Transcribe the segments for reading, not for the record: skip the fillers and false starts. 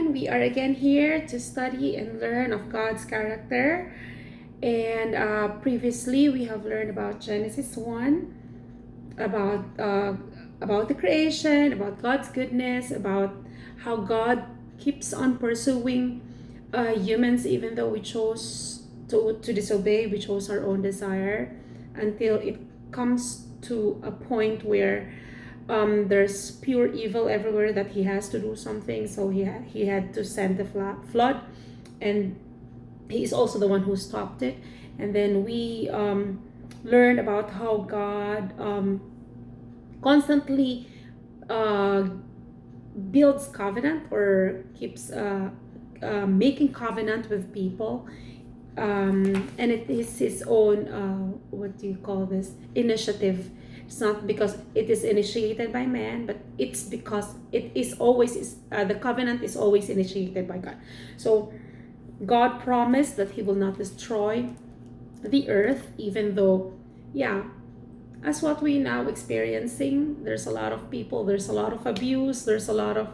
everyone. We are again here to study and learn of God's character. And previously, we have learned about Genesis 1, about about the creation, about God's goodness, about how God keeps on pursuing humans even though we chose to disobey, we chose our own desire until it comes to a point where there's pure evil everywhere that he has to do something. So he had to send the flood, and he's also the one who stopped it. And then we learned about how God constantly uh, builds covenant or keeps making covenant with people, and it is his own what do you call this, initiative. It's not because it is initiated by man, but it's because it is always the covenant is always initiated by God. So God promised that he will not destroy the earth, even though, yeah, as what we now experiencing, there's a lot of people, there's a lot of abuse, there's a lot of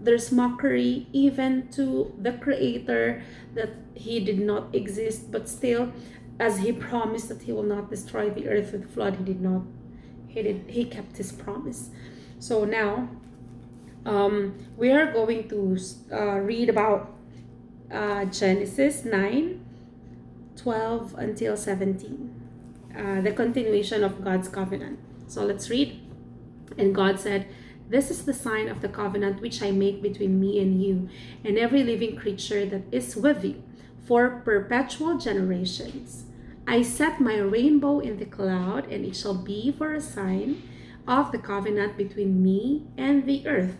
there's mockery even to the creator, that he did not exist, but still, as he promised that he will not destroy the earth with flood, he did not. He kept his promise. So now we are going to read about Genesis 9:12 until 17, the continuation of God's covenant. So let's read. And God said, "This is the sign of the covenant which I make between me and you and every living creature that is with you for perpetual generations. I set my rainbow in the cloud, and it shall be for a sign of the covenant between me and the earth.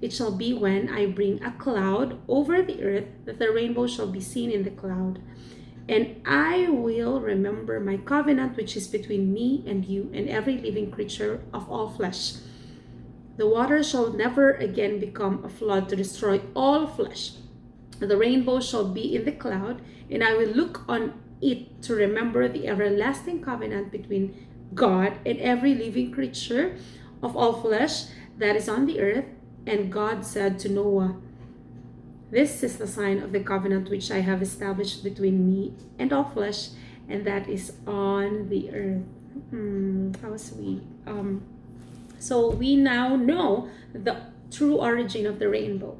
It shall be when I bring a cloud over the earth that the rainbow shall be seen in the cloud. And I will remember my covenant which is between me and you and every living creature of all flesh. The water shall never again become a flood to destroy all flesh. The rainbow shall be in the cloud, and I will look on it to remember the everlasting covenant between God and every living creature of all flesh that is on the earth." And God said to Noah, "This is the sign of the covenant which I have established between me and all flesh, and that is on the earth." How sweet. So we now know the true origin of the rainbow.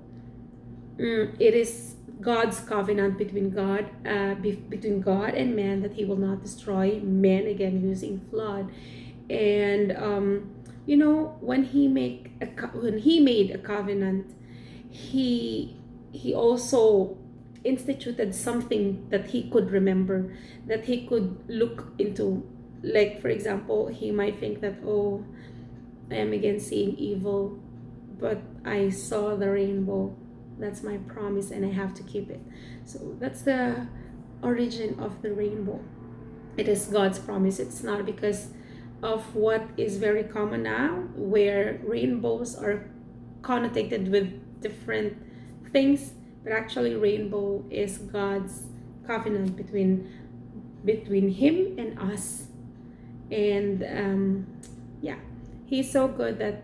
It is God's covenant between God and man, that he will not destroy man again using flood. And when he made a covenant, he also instituted something that he could remember, that he could look into. Like, for example, he might think that, oh, I am again seeing evil, but I saw the rainbow. That's my promise, and I have to keep it. So that's the origin of the rainbow. It is God's promise. It's not because of what is very common now, where rainbows are connotated with different things, but actually rainbow is God's covenant between him and us. And yeah, he's so good that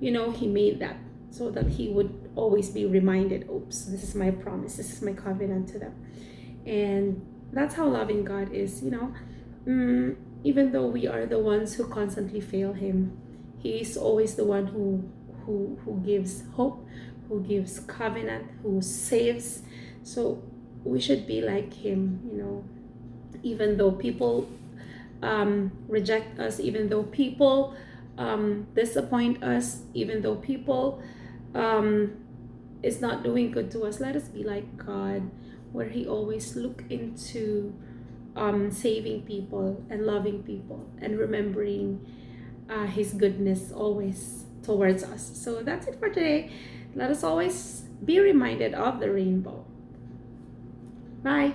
he made that so that he would always be reminded, oops, this is my promise, this is my covenant to them. And that's how loving God is. Even though we are the ones who constantly fail him, he is always the one who gives hope, who gives covenant, who saves. So we should be like him. Even though people reject us, even though people disappoint us, even though people is not doing good to us, let us be like God, where he always look into saving people and loving people and remembering his goodness always towards us. So that's it for today. Let us always be reminded of the rainbow. Bye.